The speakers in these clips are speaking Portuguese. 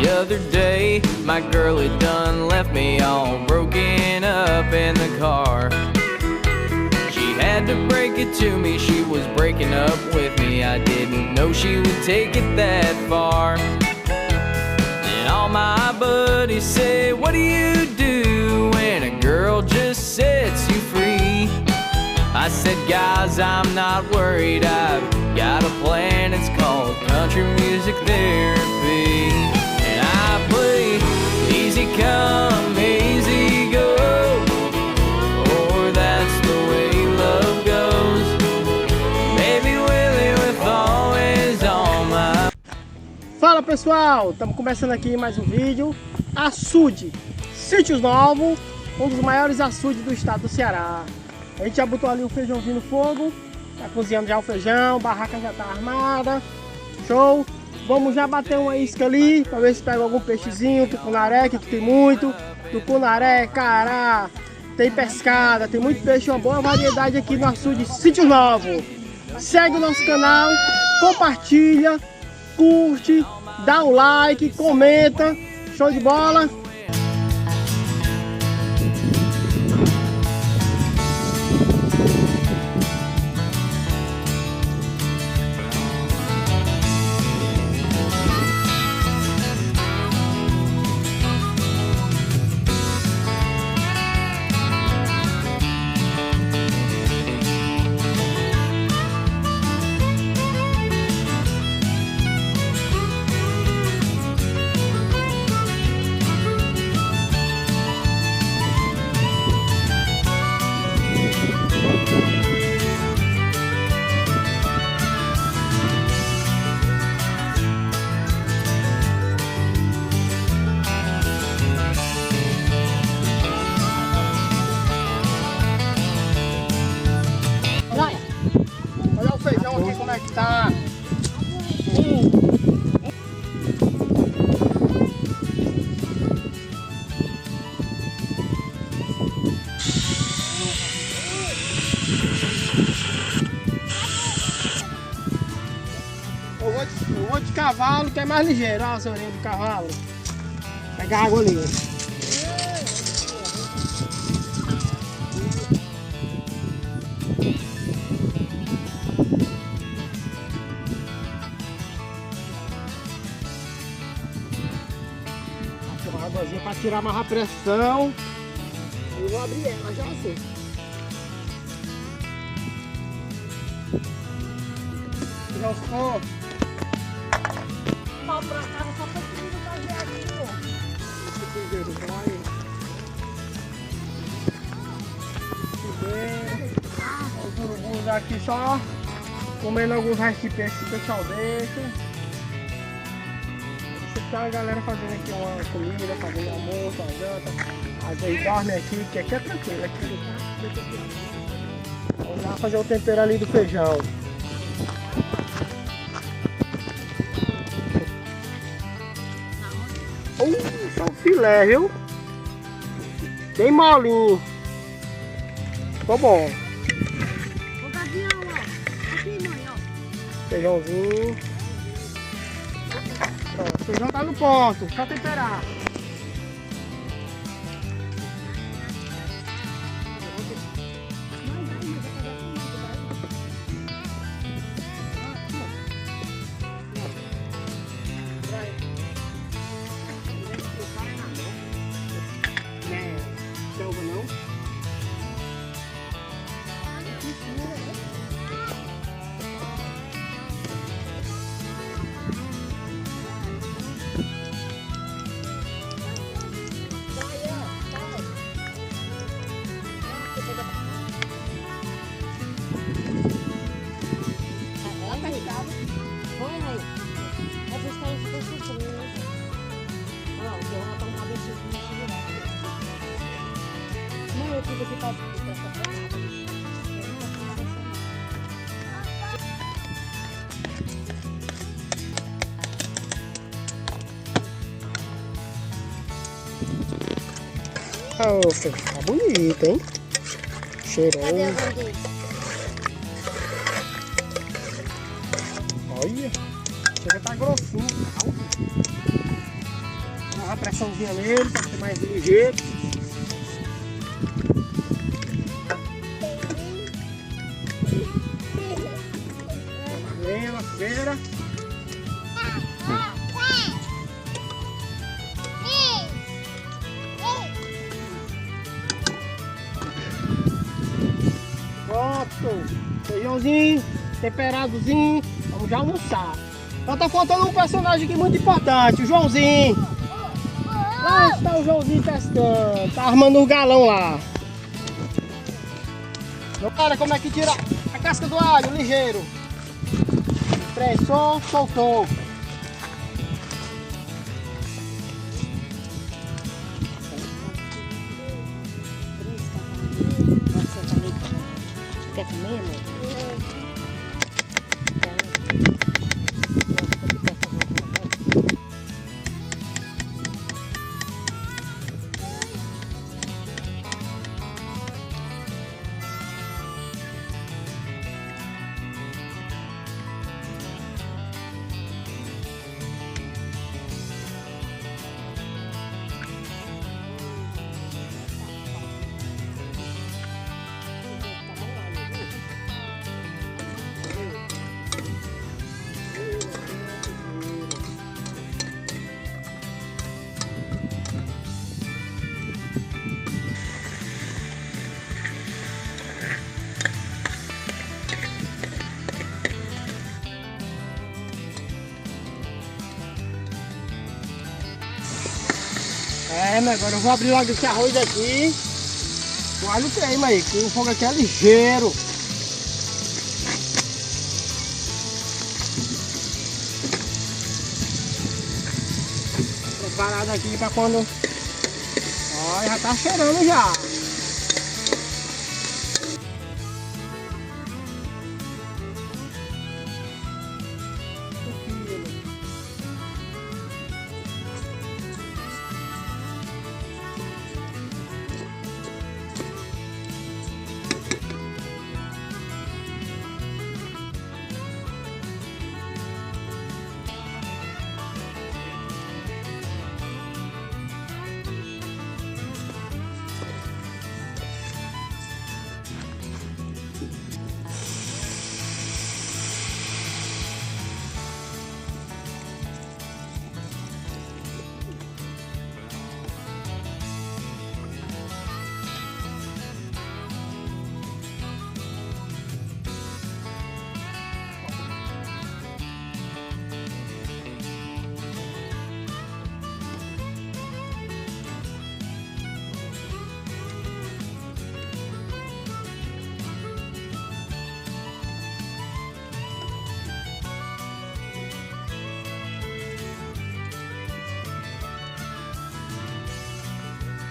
The other day, my girl had done left me all broken up in the car. She had to break it to me, she was breaking up with me. I didn't know she would take it that far. And all my buddies say, what do you do when a girl just sets you free? I said, guys, I'm not worried, I've got a plan, it's called country music therapy. And I play easy come, easy go, or that's the way love goes. Baby Willie with always on my... Fala pessoal, estamos começando aqui mais um vídeo. Açude, Sítios Novos, um dos maiores açudes do estado do Ceará. A gente já botou ali o feijãozinho no fogo, tá cozinhando já o feijão, a barraca já tá armada, show. Vamos já bater uma isca ali, para ver se pega algum peixezinho, tucunaré, que tem muito, tucunaré, cará, tem pescada, tem muito peixe, uma boa variedade aqui no açude Sítios Novos. Segue o nosso canal, compartilha, curte, dá um like, comenta, show de bola. Olha o feijão aqui como é que tá. Eu vou de cavalo que é mais ligeiro. Olha as orelhas do cavalo. Pega água ali. Uma águazinha para tirar mais a pressão. Eu vou abrir ela já assim. Tirar os pontos. Pau pra casa só pra tudo fazer aqui, pô. Os urubus aqui só comendo alguns restos de peixe que o pessoal deixa. Tá a galera fazendo aqui uma comida, fazendo almoço, uma janta. Às vezes dorme aqui, que aqui é tranquilo. Aqui. Vamos lá fazer o tempero ali do feijão. Só o filé, viu? Bem molinho. Ficou bom. Feijãozinho. Pronto, o feijão tá no ponto, só temperar. Selva não? Oh, tá bonito, hein? Cheiroso. Olha, chega a tá grossinho. Dá uma pressãozinha nele para ser mais ligeiro. Lenha na fogueira. Pronto, feijãozinho, temperadozinho, vamos já almoçar. Só tá faltando um personagem aqui muito importante, o Joãozinho. Lá está o Joãozinho testando, tá armando o galão lá. Olha como é que tira a casca do alho, ligeiro. Pressou, soltou. Quer comer, amor? Mas agora eu vou abrir logo esse arroz aqui. O alho queima aí, que o fogo aqui é ligeiro. Preparado aqui para quando... Olha, já tá cheirando já.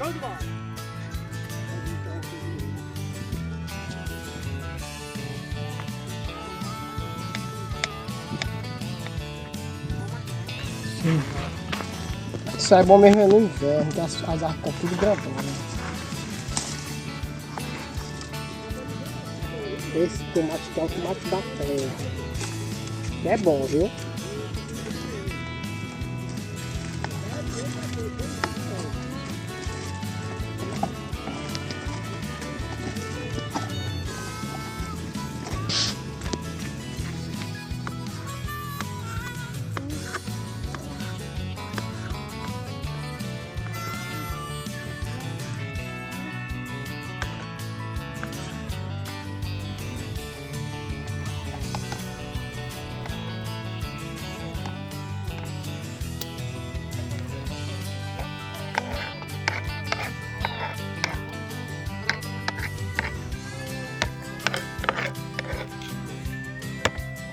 Show de bola! Isso é bom mesmo no inverno, que as árvores estão tudo grandona. Esse tomate aqui é o tomate da terra. É bom, viu?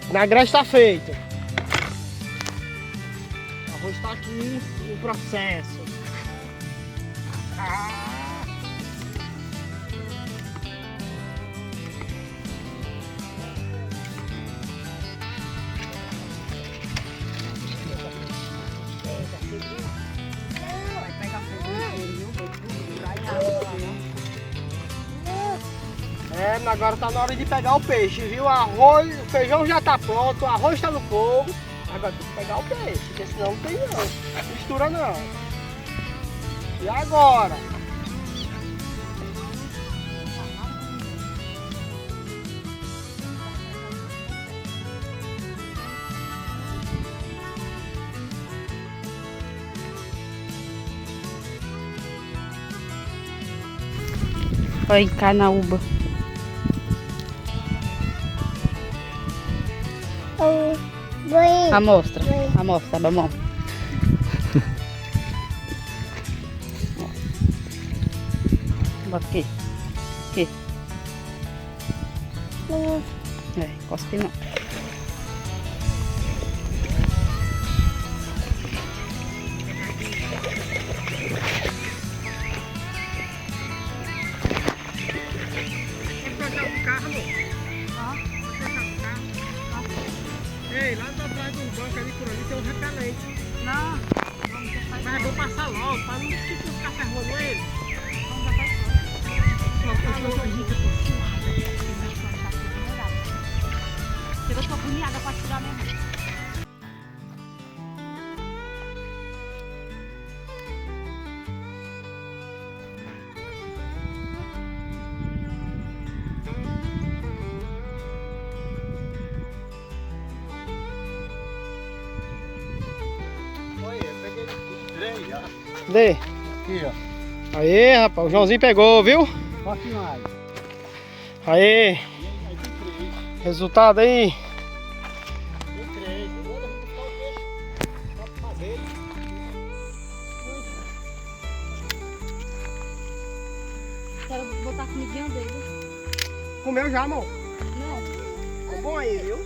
Na grade está feito. O arroz está aqui no processo. Agora tá na hora de pegar o peixe, viu? O feijão já tá pronto, o arroz tá no fogo. Agora tem que pegar o peixe, porque senão não tem não. Mistura não. E agora? Oi, Canaúba. Amostra, amostra, vamos. Bota aqui. Aqui. Cospe não. Ei, lá atrás do banco ali por ali tem um repelente. Não. Mas é bom passar logo, para não ficar ferrando ele. Eu tô agoniada pra tirar mesmo. Dê. Aqui, ó. Aí, rapaz, o Joãozinho pegou, viu? Aqui mais. Aí. Resultado aí. Tem 3. Agora vamos buscar o peixe. Só pra fazer. Quero botar a comidinha dele. Comeu já, amor? Não. Ficou bom aí, viu?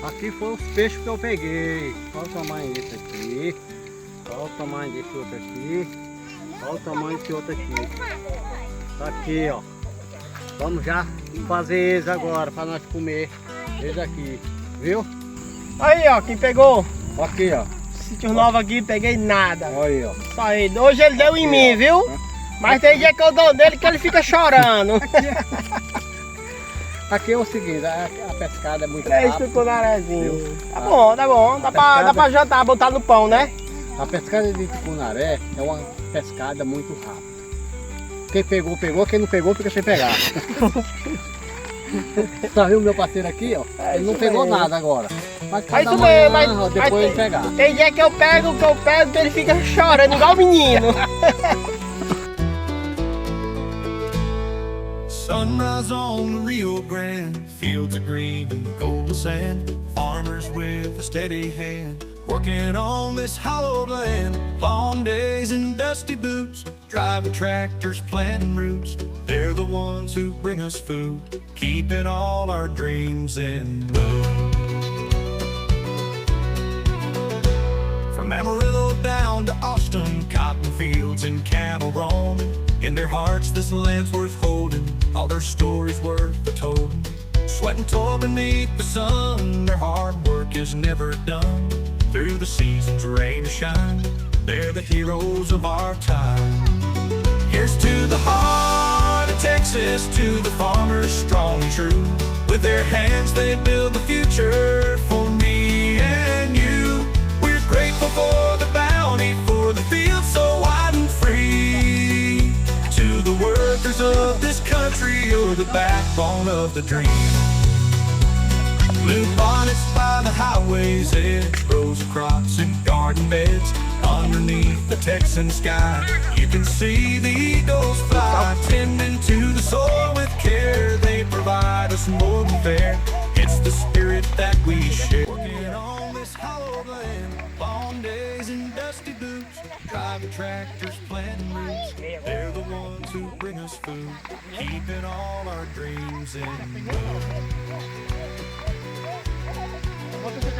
Aqui foram os peixes que eu peguei. Olha o tamanho desse aqui. Olha o tamanho desse outro aqui. Olha o tamanho desse outro aqui. Tá aqui, ó. Vamos já fazer eles agora para nós comer. Eles aqui, viu? Aí, ó, quem pegou? Aqui, ó. Sítio Novo aqui, peguei nada. Olha aí, ó. Só ele. Hoje ele deu em mim, viu? Mas tem dia que eu dou nele que ele fica chorando. Aqui é o seguinte, a pescada é muito 3 rápida. tucunarezinhos. Tá bom, tá bom. Dá pra jantar, botar no pão, né? A pescada de tucunaré é uma pescada muito rápida. Quem pegou, pegou. Quem não pegou, fica sem pegar. Tá vendo o meu parceiro aqui, ó? Ele não pegou nada agora. Mas Aí cada tu manhã, vê, mas ó, depois ele pegar. tem dia que eu pego, que ele fica chorando, igual o menino. Sunrise on the Rio Grande, fields of green and golden sand. Farmers with a steady hand, working on this hallowed land. Long days in dusty boots, driving tractors, planting roots. They're the ones who bring us food, keeping all our dreams in bloom. From Amarillo down to Austin, cotton fields and cattle roaming. In their hearts this land's worth holding, all their stories worth the told. Sweat and toil beneath the sun, their hard work is never done. Through the seasons, rain or shine, they're the heroes of our time. Here's to the heart of Texas, to the farmers strong and true. With their hands they build the future for me and you. We're grateful for the bounty, for the fields so wide and free. To the workers of this country, you're the backbone of the dream. Blue bonnets by the highways, rows of crops and garden beds. Underneath the Texan sky, you can see the eagles fly. Tending to the soil with care, they provide us more than fair. It's the spirit that we share. Working on this hallowed land, long days in dusty boots, driving tractors, planting roots. They're the ones who bring us food, keeping all our dreams in bloom.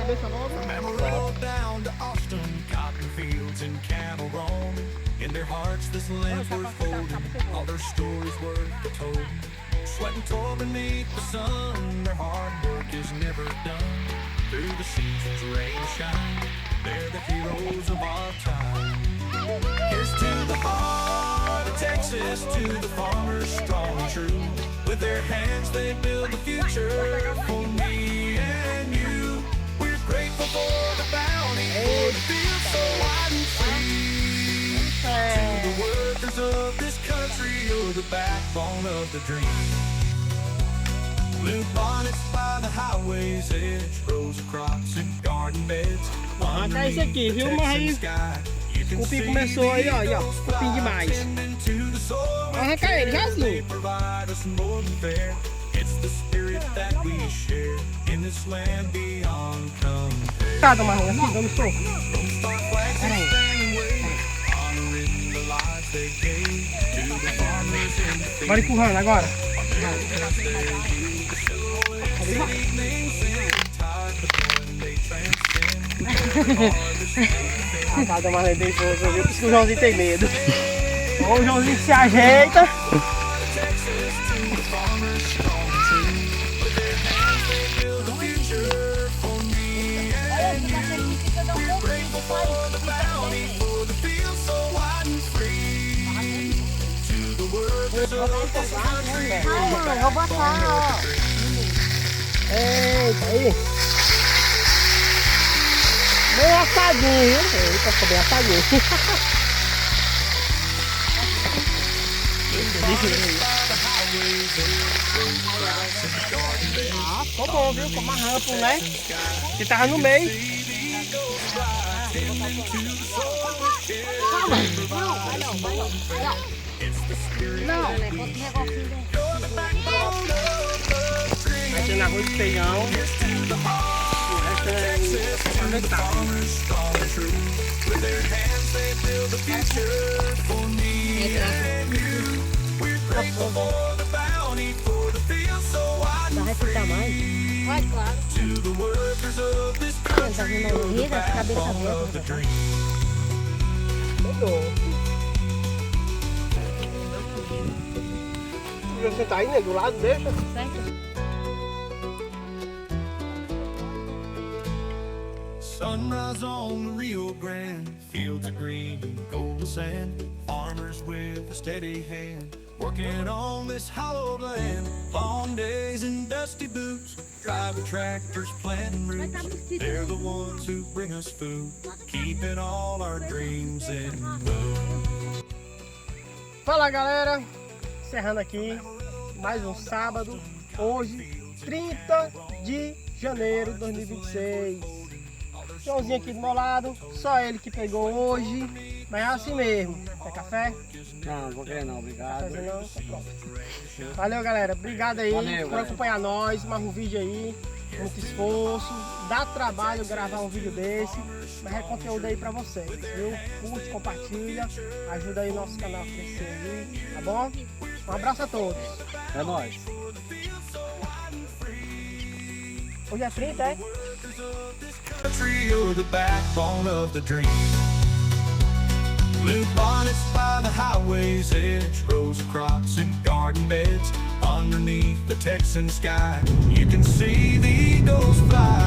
From Amarillo down to Austin, cotton fields and cattle roaming. In their hearts this land's worth holding, all their stories worth the told. Sweat and toil beneath the sun, their hard work is never done. Through the seasons, rain or shine, they're the heroes of our time. Here's to the heart of Texas, to the farmers strong and true. With their hands they build the future for me and you. We're grateful for the bounty, for the field so wide and free. To the workers of this country, you're the backbone of the dream. Blue bonnets by the highway's edge, rows of crops and garden beds. Arranca esse aqui, viu, mas o cupim começou aí, ó, cupim demais. Arranca ele, já assim. Cada marrom, assim, dando soco. Bora empurrando agora. Cada marrom é bem boa, viu? Por isso que o Joãozinho tem medo. Ó, o Joãozinho se ajeita. Calma, eu vou botar, ó. Eita, aí. Meio assadinho, viu? Eita, ficou bem assadinho. Ah, ficou bom, viu? Ficou mais amplo, né? Que tava no meio. Não, né? Bota um negocinho dentro. Vai ter arroz de feijão. Vai ficar mais? Vai, claro. Tá vendo a corrida? Cabeça aberta. Mudou. Você tá aí, né? Do lado, deixa. Certo? Sunrise on the Rio Grande, fields of green, golden sand, farmers with a steady hand, working on this hallowed land. Long days in dusty boots, driving tractors, planting roots. They're the ones who bring us food, keeping all our dreams in bloom. Fala, galera, encerrando aqui mais um sábado, hoje 30 de janeiro de 2026. Joãozinho aqui do meu lado, só ele que pegou hoje, mas é assim mesmo. Quer café? Não, vou querer não, obrigado. Café não? Tá pronto. Valeu, galera, obrigado aí por acompanhar nós, mais um vídeo aí, muito esforço, dá trabalho gravar um vídeo desse, mas é conteúdo aí pra vocês, viu? Curte, compartilha, ajuda aí o nosso canal a crescer aí, tá bom? Um abraço a todos. É nóis. Hoje é 30, é? Country, you're the backbone of the dream. Blue bonnets by the highway's edge, rows of crops and garden beds. Underneath the Texan sky, you can see the eagles fly.